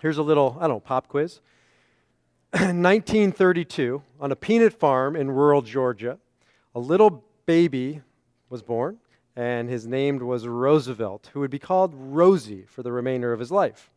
Here's a little, pop quiz. 1932, on a peanut farm in rural Georgia, a little baby was born, and his name was Roosevelt, who would be called Rosie for the remainder of his life.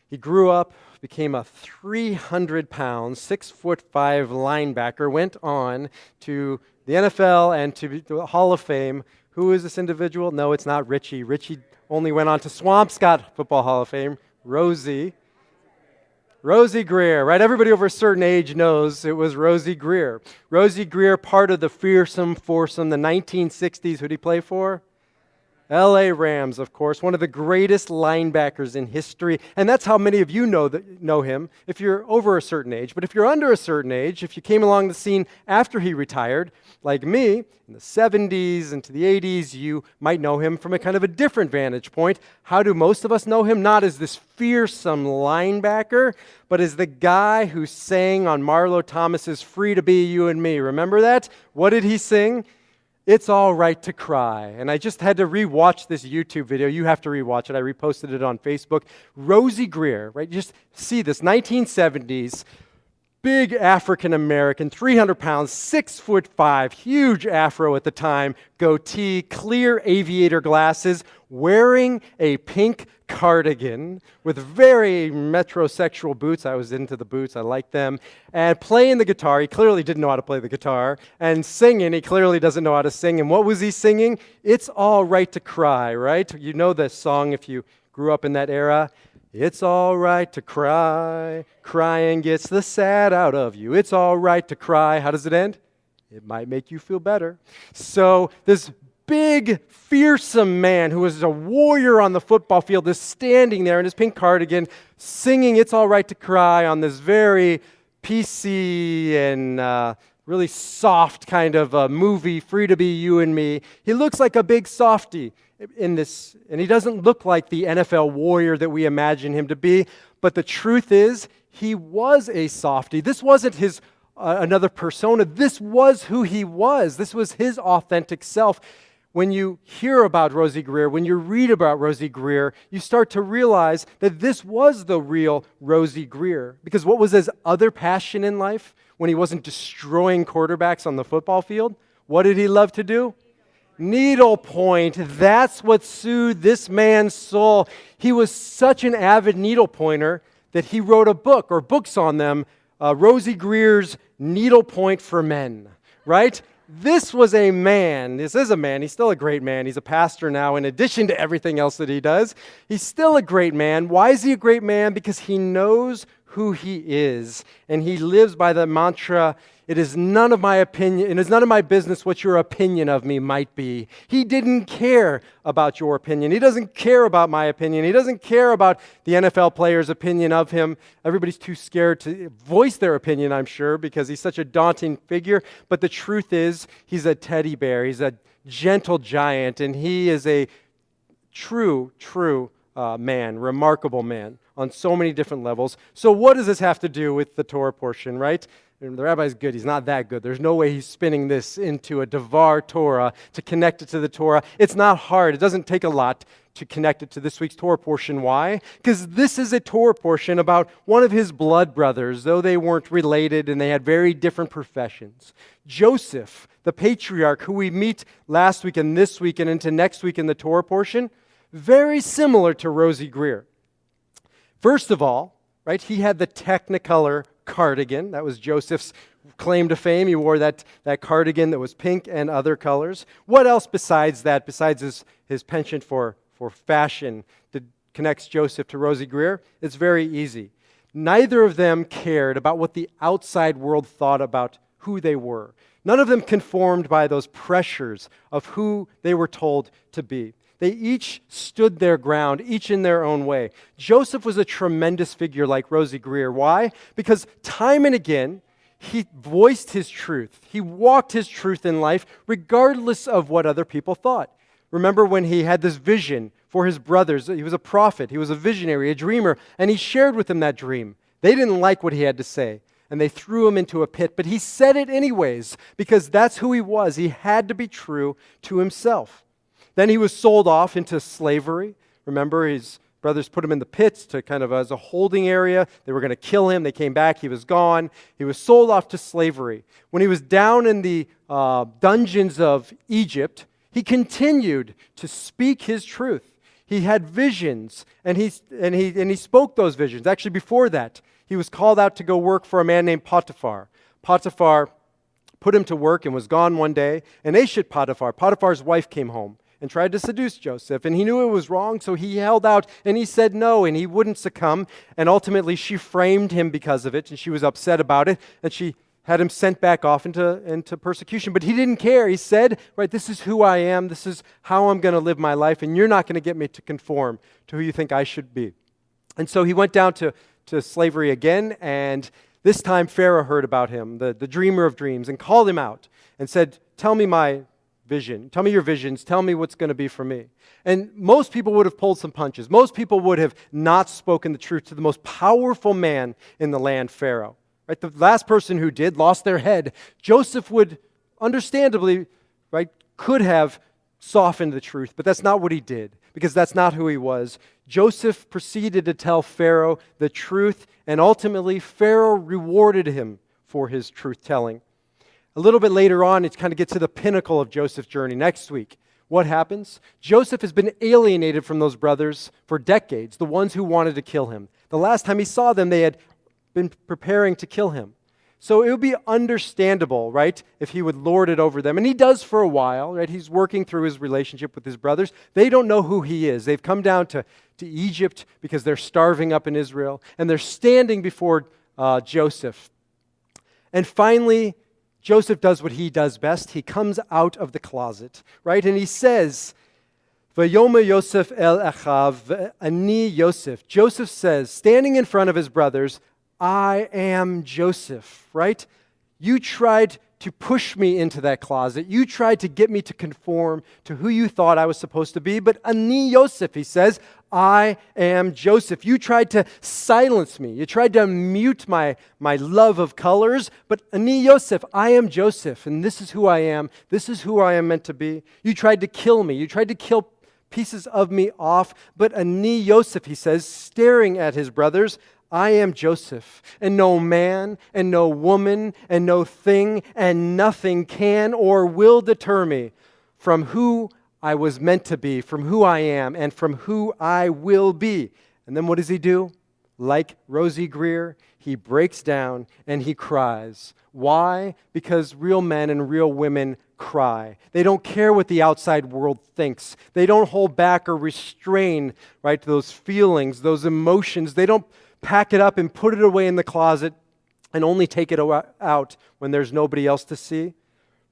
He grew up, became a 300-pound, 6'5" linebacker, went on to the NFL and to the Hall of Fame. Who is this individual? No, it's not Richie. Richie only went on to Swampscott Football Hall of Fame. Rosie Greer, right? Everybody over a certain age knows it was Rosie Greer. Rosie Greer, part of the fearsome foursome, the 1960s. Who did he play for? L.A. Rams, of course, one of the greatest linebackers in history. And that's how many of you know him if you're over a certain age. But if you're under a certain age, if you came along the scene after he retired, like me, in the 70s into the 80s, you might know him from a kind of a different vantage point. How do most of us know him? Not as this fearsome linebacker, but as the guy who sang on Marlo Thomas's Free to Be You and Me. Remember that? What did he sing? It's all right to cry. And I just had to rewatch this YouTube video. You have to rewatch it. I reposted it on Facebook. Rosie Greer, right? Just see this, 1970s, big African-American, 300 pounds, 6'5", huge afro at the time, goatee, clear aviator glasses, wearing a pink cardigan with very metrosexual boots. I was into the boots. I liked them. And playing the guitar. He clearly didn't know how to play the guitar. And singing. He clearly doesn't know how to sing. And what was he singing? It's all right to cry, right? You know the song if you grew up in that era. It's all right to cry. Crying gets the sad out of you. It's all right to cry. How does it end? It might make you feel better. So this big, fearsome man who was a warrior on the football field is standing there in his pink cardigan singing It's All Right to Cry on this very PC and really soft kind of movie, Free to Be You and Me. He looks like a big softy in this, and he doesn't look like the NFL warrior that we imagine him to be, but the truth is he was a softy. This wasn't his another persona. This was who he was. This was his authentic self. When you hear about Rosie Greer, when you read about Rosie Greer, you start to realize that this was the real Rosie Greer. Because what was his other passion in life when he wasn't destroying quarterbacks on the football field? What did he love to do? Needlepoint. That's what soothed this man's soul. He was such an avid needlepointer that he wrote a book, or books on them, Rosie Greer's Needlepoint for Men, right? This was a man. This is a man. He's still a great man. He's a pastor now in addition to everything else that he does. He's still a great man. Why is he a great man? Because he knows who he is. And he lives by the mantra, it is none of my opinion, it is none of my business what your opinion of me might be. He didn't care about your opinion. He doesn't care about my opinion. He doesn't care about the NFL player's opinion of him. Everybody's too scared to voice their opinion, I'm sure, because he's such a daunting figure. But the truth is, he's a teddy bear. He's a gentle giant, and he is a true man, remarkable man on so many different levels. So what does this have to do with the Torah portion, right? The rabbi's good. He's not that good. There's no way he's spinning this into a Devar Torah to connect it to the Torah. It's not hard. It doesn't take a lot to connect it to this week's Torah portion. Why? Because this is a Torah portion about one of his blood brothers, though they weren't related and they had very different professions. Joseph, the patriarch who we meet last week and this week and into next week in the Torah portion, very similar to Rosie Greer. First of all, right, he had the Technicolor cardigan. That was Joseph's claim to fame. He wore that cardigan that was pink and other colors. What else besides that, besides his penchant for fashion that connects Joseph to Rosie Greer? It's very easy. Neither of them cared about what the outside world thought about who they were. None of them conformed by those pressures of who they were told to be. They each stood their ground, each in their own way. Joseph was a tremendous figure like Rosie Greer. Why? Because time and again, he voiced his truth. He walked his truth in life regardless of what other people thought. Remember when he had this vision for his brothers? He was a prophet. He was a visionary, a dreamer, and he shared with them that dream. They didn't like what he had to say, and they threw him into a pit, but he said it anyways because that's who he was. He had to be true to himself. Then he was sold off into slavery. Remember, his brothers put him in the pits to kind of as a holding area. They were going to kill him. They came back. He was gone. He was sold off to slavery. When he was down in the dungeons of Egypt, he continued to speak his truth. He had visions, and he spoke those visions. Actually, before that, he was called out to go work for a man named Potiphar. Potiphar put him to work and was gone one day. And Eshet Potiphar, Potiphar's wife, came home and tried to seduce Joseph. And he knew it was wrong, so he held out and he said no, and he wouldn't succumb. And ultimately, she framed him because of it, and she was upset about it, and she had him sent back off into persecution. But he didn't care. He said, right, this is who I am. This is how I'm going to live my life, and you're not going to get me to conform to who you think I should be. And so he went down to slavery again, and this time Pharaoh heard about him, the dreamer of dreams, and called him out and said, tell me my vision. Tell me your visions. Tell me what's going to be for me. And most people would have pulled some punches. Most people would have not spoken the truth to the most powerful man in the land, Pharaoh. Right? The last person who did lost their head. Joseph would, understandably, right, could have softened the truth, but that's not what he did, because that's not who he was. Joseph proceeded to tell Pharaoh the truth, and ultimately Pharaoh rewarded him for his truth-telling. A little bit later on, it kind of gets to the pinnacle of Joseph's journey next week. What happens? Joseph has been alienated from those brothers for decades, the ones who wanted to kill him. The last time he saw them, they had been preparing to kill him. So it would be understandable, right, if he would lord it over them. And he does for a while, right? He's working through his relationship with his brothers. They don't know who he is. They've come down to Egypt because they're starving up in Israel, and they're standing before Joseph. And finally, Joseph does what he does best. He comes out of the closet, right? And he says, Vayomer Yosef el Achav ani Yosef. Joseph says, standing in front of his brothers, I am Joseph, right? You tried to push me into that closet. You tried to get me to conform to who you thought I was supposed to be. But ani Yosef, he says, I am Joseph. You tried to silence me. You tried to mute my love of colors. But ani Yosef, I am Joseph. And this is who I am. This is who I am meant to be. You tried to kill me. You tried to kill pieces of me off. But ani Yosef, he says, staring at his brothers, I am Joseph, and no man, and no woman, and no thing, and nothing can or will deter me from who I was meant to be, from who I am, and from who I will be. And then what does he do? Like Rosie Greer, he breaks down and he cries. Why? Because real men and real women cry. They don't care what the outside world thinks. They don't hold back or restrain, right, those feelings, those emotions. They don't pack it up and put it away in the closet and only take it out when there's nobody else to see.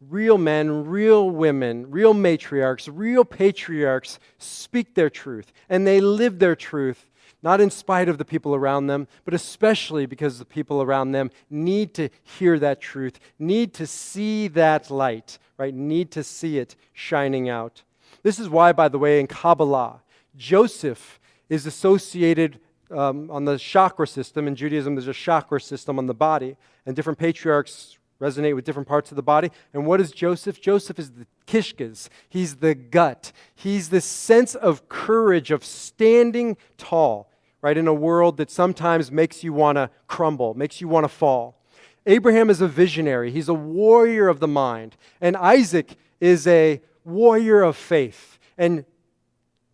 Real men, real women, real matriarchs, real patriarchs speak their truth, and they live their truth, not in spite of the people around them, but especially because the people around them need to hear that truth, need to see that light, right? Need to see it shining out. This is why, by the way, in Kabbalah, Joseph is associated on the chakra system. In Judaism, there's a chakra system on the body, and different patriarchs resonate with different parts of the body. And what is Joseph? Joseph is the kishkas. He's the gut. He's the sense of courage, of standing tall, right, in a world that sometimes makes you want to crumble, makes you want to fall. Abraham is a visionary. He's a warrior of the mind. And Isaac is a warrior of faith. And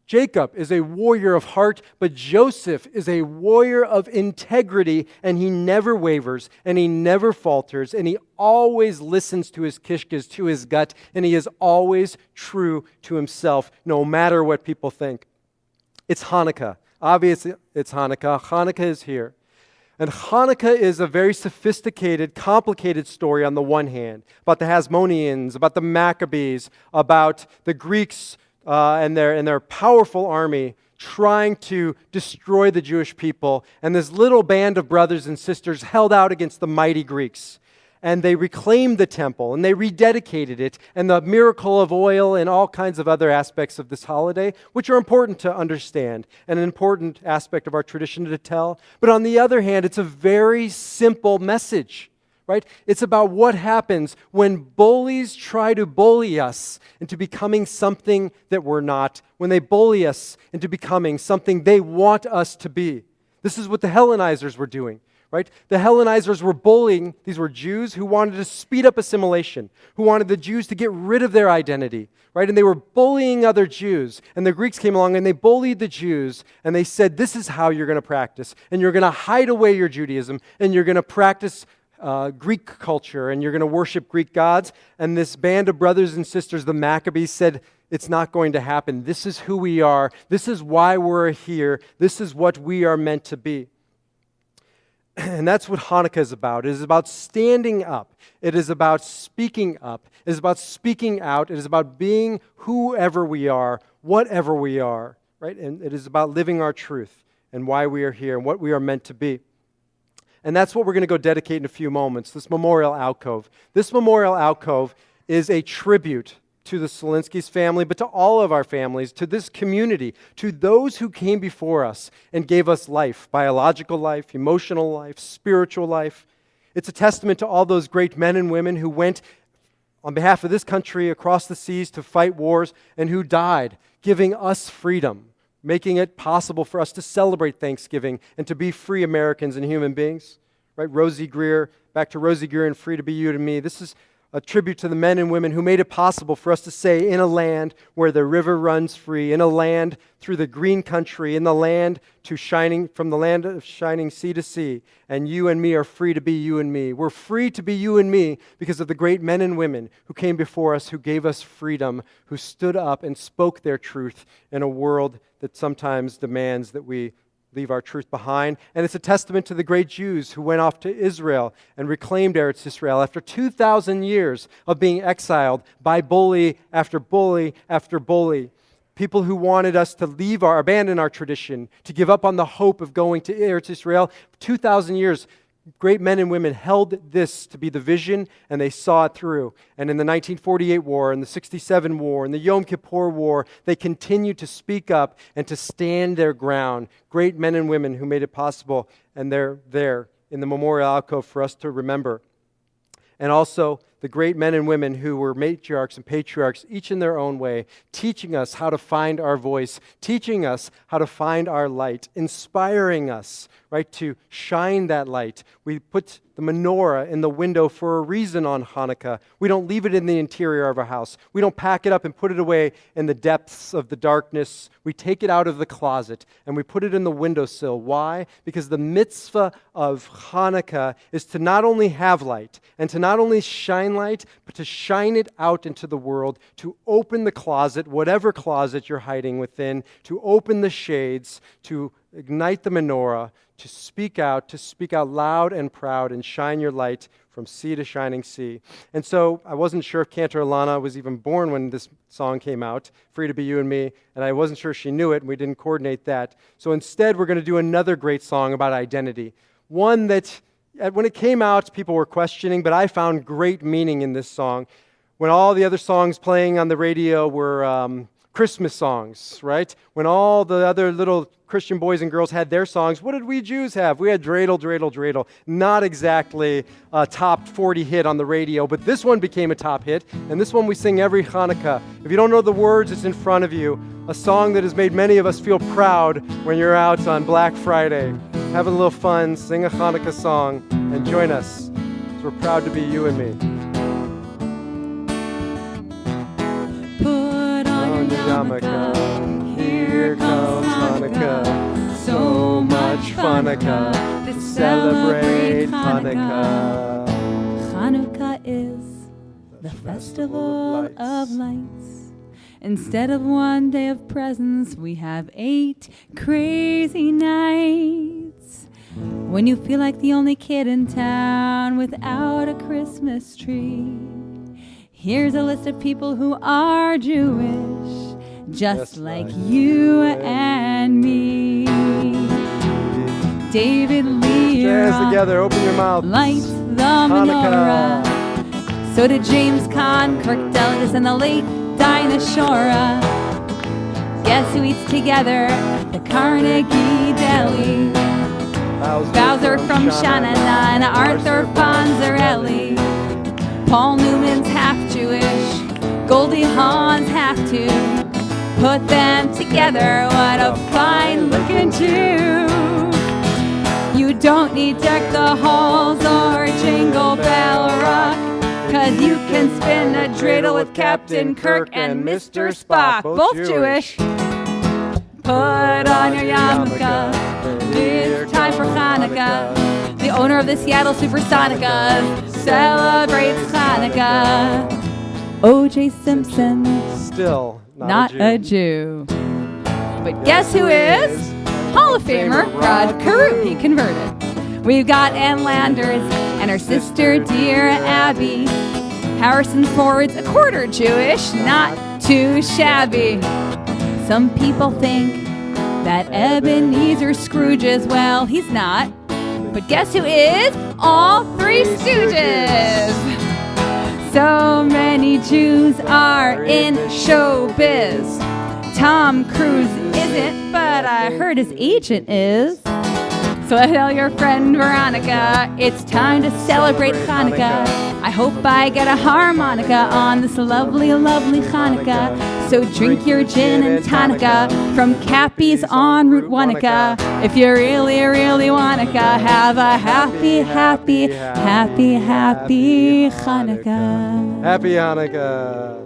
Jacob is a warrior of heart, but Joseph is a warrior of integrity, and he never wavers, and he never falters, and he always listens to his kishkas, to his gut, and he is always true to himself, no matter what people think. It's Hanukkah. Obviously, it's Hanukkah. Hanukkah is here. And Hanukkah is a very sophisticated, complicated story on the one hand, about the Hasmoneans, about the Maccabees, about the Greeks, and their powerful army trying to destroy the Jewish people, and this little band of brothers and sisters held out against the mighty Greeks. And they reclaimed the temple, and they rededicated it, and the miracle of oil and all kinds of other aspects of this holiday, which are important to understand, and an important aspect of our tradition to tell. But on the other hand, it's a very simple message. right? It's about what happens when bullies try to bully us into becoming something that we're not, when they bully us into becoming something they want us to be. This is what the Hellenizers were doing, right? The Hellenizers were bullying, these were Jews who wanted to speed up assimilation, who wanted the Jews to get rid of their identity, right? And they were bullying other Jews. And the Greeks came along and they bullied the Jews and they said, this is how you're going to practice. And you're going to hide away your Judaism and you're going to practice Greek culture and you're going to worship Greek gods. And this band of brothers and sisters, the Maccabees, said, it's not going to happen. This is who we are. This is why we're here. This is what we are meant to be. And that's what Hanukkah is about. It is about standing up. It is about speaking up. It is about speaking out. It is about being whoever we are, whatever we are, right? And it is about living our truth and why we are here and what we are meant to be. And that's what we're going to go dedicate in a few moments, this memorial alcove. This memorial alcove is a tribute to the Selinsky's family, but to all of our families, to this community, to those who came before us and gave us life, biological life, emotional life, spiritual life. It's a testament to all those great men and women who went on behalf of this country across the seas to fight wars and who died, giving us freedom, making it possible for us to celebrate Thanksgiving and to be free Americans and human beings. Right? Rosie Greer, back to Rosie Greer and Free to Be You to Me. This is a tribute to the men and women who made it possible for us to say, in a land where the river runs free, in a land through the green country, in the land from the land of shining sea to sea, and you and me are free to be you and me. We're free to be you and me because of the great men and women who came before us, who gave us freedom, who stood up and spoke their truth in a world that sometimes demands that we leave our truth behind. And it's a testament to the great Jews who went off to Israel and reclaimed Eretz Israel after 2,000 years of being exiled by bully after bully after bully. People who wanted us to abandon our tradition, to give up on the hope of going to Eretz Israel. For 2,000 years, great men and women held this to be the vision, and they saw it through. And in the 1948 war, and the 67 war, and the Yom Kippur war, they continued to speak up and to stand their ground. Great men and women who made it possible, and they're there in the memorial alcove for us to remember. And also the great men and women who were matriarchs and patriarchs, each in their own way, teaching us how to find our voice, teaching us how to find our light, inspiring us, right, to shine that light. We put the menorah in the window for a reason on Hanukkah. We don't leave it in the interior of our house. We don't pack it up and put it away in the depths of the darkness. We take it out of the closet and we put it in the windowsill. Why? Because the mitzvah of Hanukkah is to not only have light and to not only shine light, but to shine it out into the world, to open the closet, whatever closet you're hiding within, to open the shades, to ignite the menorah, to speak out loud and proud and shine your light from sea to shining sea. And so I wasn't sure if Cantor Alana was even born when this song came out, Free to Be You and Me, and I wasn't sure she knew it, and we didn't coordinate that. So instead, we're going to do another great song about identity, one that when it came out, people were questioning, but I found great meaning in this song. When all the other songs playing on the radio were Christmas songs, right? When all the other little Christian boys and girls had their songs, what did we Jews have? We had Dreidel, Dreidel, Dreidel. Not exactly a top 40 hit on the radio, but this one became a top hit, and this one we sing every Hanukkah. If you don't know the words, it's in front of you. A song that has made many of us feel proud when you're out on Black Friday. Have a little fun, sing a Hanukkah song, and join us. We're proud to be you and me. Put on your yarmulke, here comes Hanukkah. So much Hanukkah to celebrate Hanukkah. Hanukkah is the festival of lights. Instead of one day of presents, we have 8 crazy nights. When you feel like the only kid in town without a Christmas tree, here's a list of people who are Jewish, just like you and me. David Lear together, open your mouth. Lights the menorah. So did James Caan, Kirk Douglas, and the late Dinah Shora. Guess who eats together? The Carnegie Deli. Bowser from Shanana, and Arthur Fonzarelli. Paul Newman's half Jewish, Goldie Hawn's half too. Put them together, what a fine-looking Jew. You don't need Deck the Halls or Jingle Bell Rock, 'cause you can spin a dreidel with Captain Kirk and Mr. Spock, both Jewish. Put on your yarmulke, it's time for Hanukkah. The owner of the Seattle Supersonica celebrates Hanukkah. O.J. Simpson, Still not a Jew. But guess who is? Hall of Famer Rod Carew. He converted. We've got Ann Landers and her sister, dear Abby. Harrison Ford's a quarter Jewish, not too shabby. Some people think that Ebenezer Scrooge is, well, he's not. But guess who is? All three Stooges. So many Jews are in showbiz. Tom Cruise isn't, but I heard his agent is. So tell your friend Veronica, it's time to celebrate Hanukkah. I hope I get a harmonica on this lovely, lovely Hanukkah. So drink your gin and tonica from Cappy's on Route Wanaka. If you really, really wanna have a happy, happy, happy, happy Hanukkah. Happy Hanukkah.